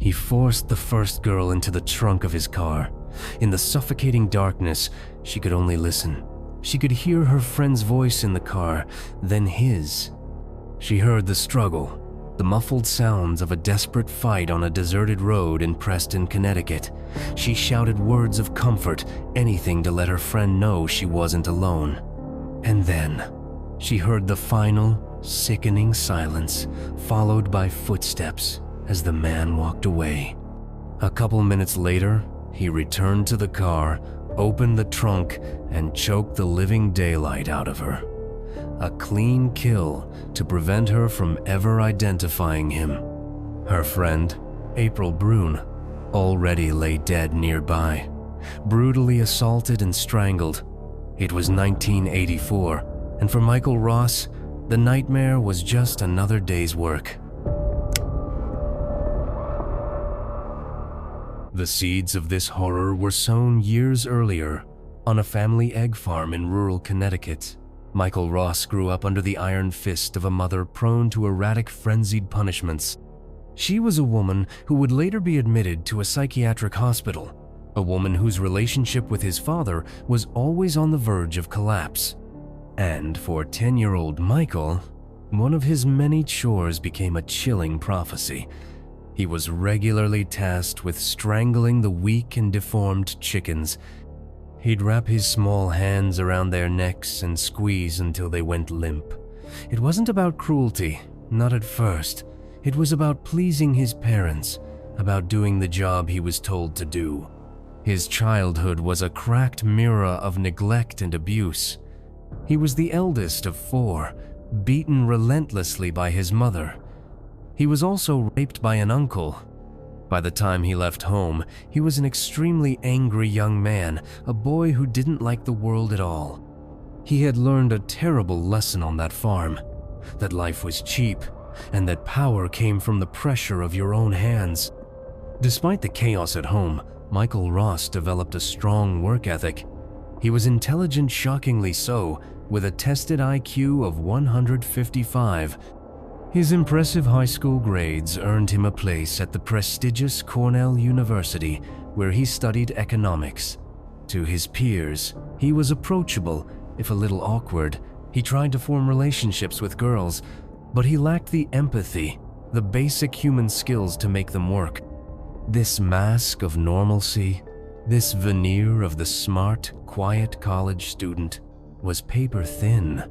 He forced the first girl into the trunk of his car. In the suffocating darkness, she could only listen. She could hear her friend's voice in the car, then his. She heard the struggle, the muffled sounds of a desperate fight on a deserted road in Preston, Connecticut. She shouted words of comfort, anything to let her friend know she wasn't alone. And then, she heard the final, sickening silence, followed by footsteps as the man walked away. A couple minutes later, he returned to the car, opened the trunk, and choked the living daylight out of her. A clean kill to prevent her from ever identifying him. Her friend, April Brune, already lay dead nearby, brutally assaulted and strangled. It was 1984, and for Michael Ross, the nightmare was just another day's work. The seeds of this horror were sown years earlier on a family egg farm in rural Connecticut. Michael Ross grew up under the iron fist of a mother prone to erratic, frenzied punishments. She was a woman who would later be admitted to a psychiatric hospital, a woman whose relationship with his father was always on the verge of collapse. And for 10-year-old Michael, one of his many chores became a chilling prophecy. He was regularly tasked with strangling the weak and deformed chickens. He'd wrap his small hands around their necks and squeeze until they went limp. It wasn't about cruelty, not at first. It was about pleasing his parents, about doing the job he was told to do. His childhood was a cracked mirror of neglect and abuse. He was the eldest of 4, beaten relentlessly by his mother. He was also raped by an uncle. By the time he left home, he was an extremely angry young man, a boy who didn't like the world at all. He had learned a terrible lesson on that farm, that life was cheap, and that power came from the pressure of your own hands. Despite the chaos at home, Michael Ross developed a strong work ethic. He was intelligent, shockingly so, with a tested IQ of 155. His impressive high school grades earned him a place at the prestigious Cornell University, where he studied economics. To his peers, he was approachable, if a little awkward. He tried to form relationships with girls, but he lacked the empathy, the basic human skills to make them work. This mask of normalcy, this veneer of the smart, quiet college student, was paper thin.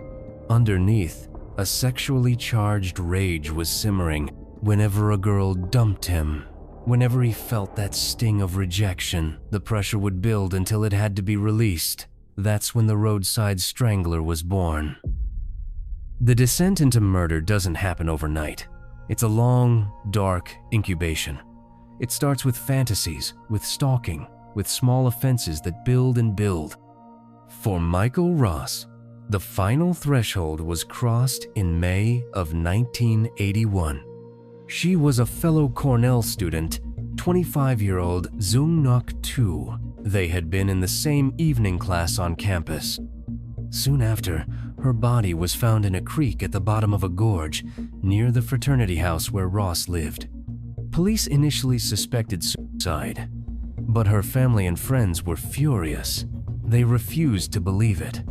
Underneath, a sexually charged rage was simmering whenever a girl dumped him. Whenever he felt that sting of rejection, the pressure would build until it had to be released. That's when the Roadside Strangler was born. The descent into murder doesn't happen overnight. It's a long, dark incubation. It starts with fantasies, with stalking, with small offenses that build and build. For Michael Ross, the final threshold was crossed in May of 1981. She was a fellow Cornell student, 25-year-old Zung Nok Tu. They had been in the same evening class on campus. Soon after, her body was found in a creek at the bottom of a gorge near the fraternity house where Ross lived. Police initially suspected suicide, but her family and friends were furious. They refused to believe it.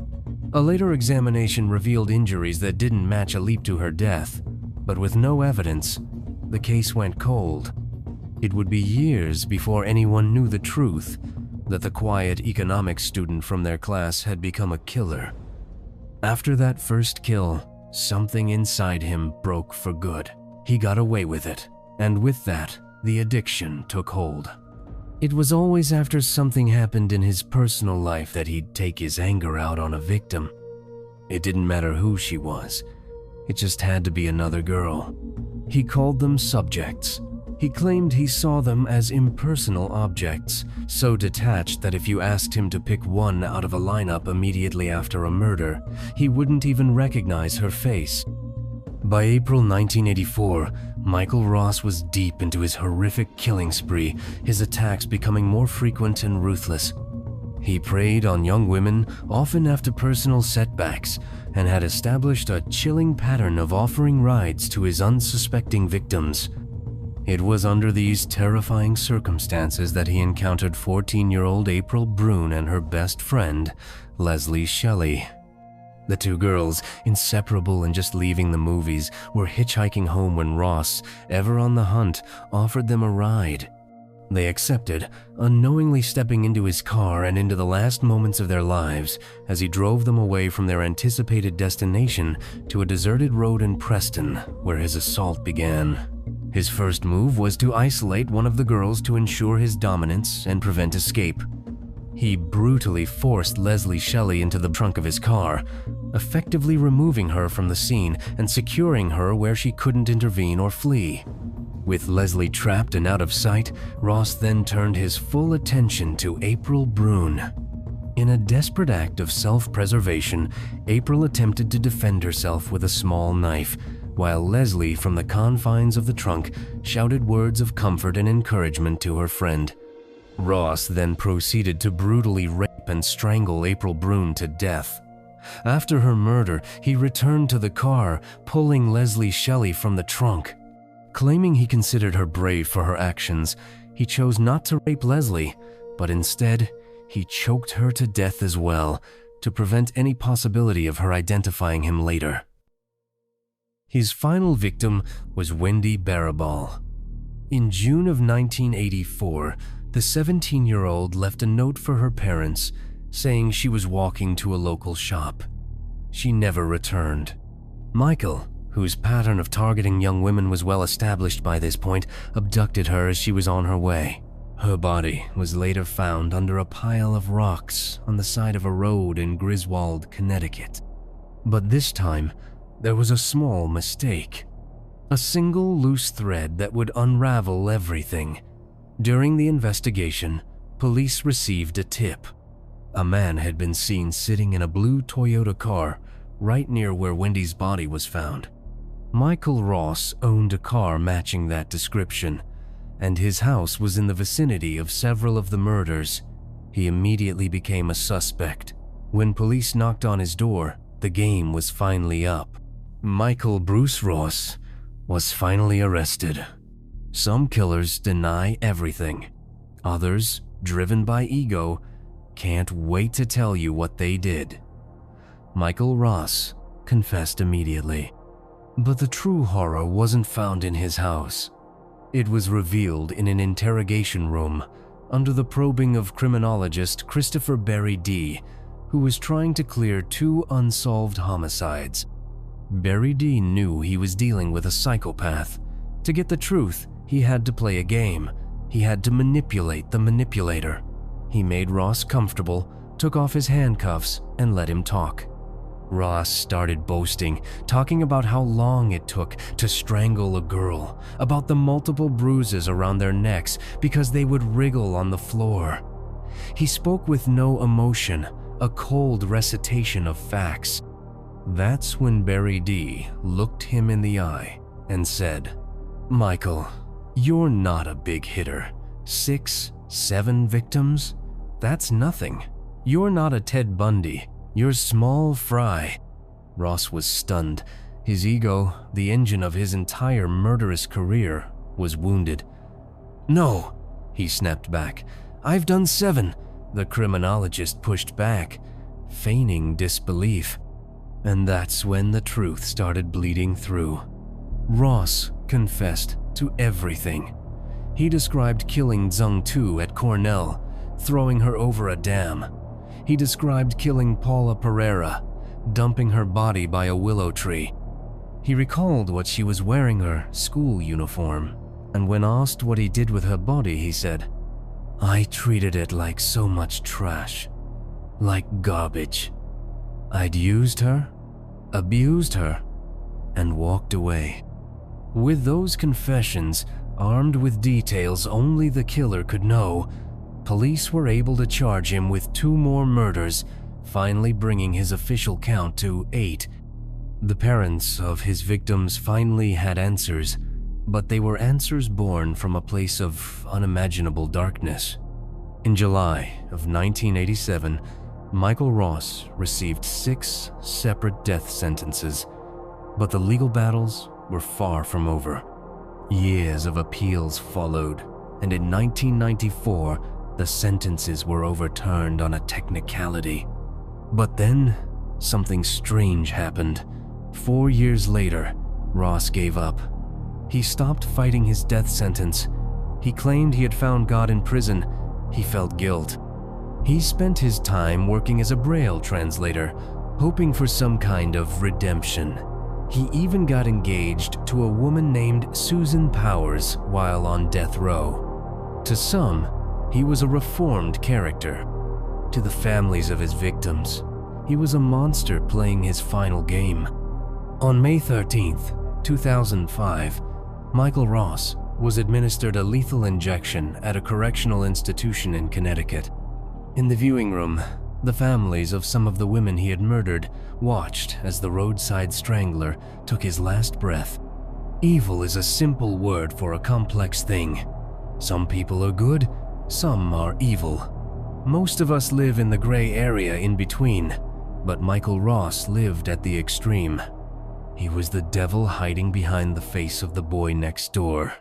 A later examination revealed injuries that didn't match a leap to her death, but with no evidence, the case went cold. It would be years before anyone knew the truth, that the quiet economics student from their class had become a killer. After that first kill, something inside him broke for good. He got away with it, and with that, the addiction took hold. It was always after something happened in his personal life that he'd take his anger out on a victim. It didn't matter who she was. It just had to be another girl. He called them subjects. He claimed he saw them as impersonal objects, so detached that if you asked him to pick one out of a lineup immediately after a murder, he wouldn't even recognize her face. By April 1984, Michael Ross was deep into his horrific killing spree, his attacks becoming more frequent and ruthless. He preyed on young women, often after personal setbacks, and had established a chilling pattern of offering rides to his unsuspecting victims. It was under these terrifying circumstances that he encountered 14-year-old April Brune and her best friend, Leslie Shelley. The two girls, inseparable and just leaving the movies, were hitchhiking home when Ross, ever on the hunt, offered them a ride. They accepted, unknowingly stepping into his car and into the last moments of their lives as he drove them away from their anticipated destination to a deserted road in Preston, where his assault began. His first move was to isolate one of the girls to ensure his dominance and prevent escape. He brutally forced Leslie Shelley into the trunk of his car, effectively removing her from the scene and securing her where she couldn't intervene or flee. With Leslie trapped and out of sight, Ross then turned his full attention to April Brune. In a desperate act of self-preservation, April attempted to defend herself with a small knife, while Leslie, from the confines of the trunk, shouted words of comfort and encouragement to her friend. Ross then proceeded to brutally rape and strangle April Brune to death. After her murder, he returned to the car, pulling Leslie Shelley from the trunk. Claiming he considered her brave for her actions, he chose not to rape Leslie, but instead, he choked her to death as well, to prevent any possibility of her identifying him later. His final victim was Wendy Barabal. In June of 1984, the 17-year-old left a note for her parents saying she was walking to a local shop. She never returned. Michael, whose pattern of targeting young women was well established by this point, abducted her as she was on her way. Her body was later found under a pile of rocks on the side of a road in Griswold, Connecticut. But this time, there was a small mistake. A single loose thread that would unravel everything. During the investigation, police received a tip. A man had been seen sitting in a blue Toyota car right near where Wendy's body was found. Michael Ross owned a car matching that description, and his house was in the vicinity of several of the murders. He immediately became a suspect. When police knocked on his door, the game was finally up. Michael Bruce Ross was finally arrested. Some killers deny everything. Others, driven by ego, can't wait to tell you what they did. Michael Ross confessed immediately. But the true horror wasn't found in his house. It was revealed in an interrogation room under the probing of criminologist Christopher Barry D., who was trying to clear 2 unsolved homicides. Barry D. knew he was dealing with a psychopath. To get the truth, he had to play a game. He had to manipulate the manipulator. He made Ross comfortable, took off his handcuffs, and let him talk. Ross started boasting, talking about how long it took to strangle a girl, about the multiple bruises around their necks because they would wriggle on the floor. He spoke with no emotion, a cold recitation of facts. That's when Barry D. looked him in the eye and said, "Michael, you're not a big hitter. 6, 7 victims? That's nothing. You're not a Ted Bundy. You're small fry." Ross was stunned. His ego, the engine of his entire murderous career, was wounded. "No," he snapped back. "I've done 7. The criminologist pushed back, feigning disbelief. And that's when the truth started bleeding through. Ross confessed to everything. He described killing Zung Tu at Cornell, throwing her over a dam. He described killing Paula Pereira, dumping her body by a willow tree. He recalled what she was wearing, her school uniform, and when asked what he did with her body, he said, "I treated it like so much trash, like garbage. I'd used her, abused her, and walked away." With those confessions, armed with details only the killer could know, police were able to charge him with 2 more murders, finally bringing his official count to 8. The parents of his victims finally had answers, but they were answers born from a place of unimaginable darkness. In July of 1987, Michael Ross received 6 separate death sentences, but the legal battles were far from over. Years of appeals followed, and in 1994, the sentences were overturned on a technicality. But then, something strange happened. 4 years later, Ross gave up. He stopped fighting his death sentence. He claimed he had found God in prison. He felt guilt. He spent his time working as a Braille translator, hoping for some kind of redemption. He even got engaged to a woman named Susan Powers while on death row. To some, he was a reformed character. To the families of his victims, he was a monster playing his final game. On May 13th, 2005, Michael Ross was administered a lethal injection at a correctional institution in Connecticut. In the viewing room, the families of some of the women he had murdered watched as the Roadside Strangler took his last breath. Evil is a simple word for a complex thing. Some people are good, some are evil. Most of us live in the gray area in between, but Michael Ross lived at the extreme. He was the devil hiding behind the face of the boy next door.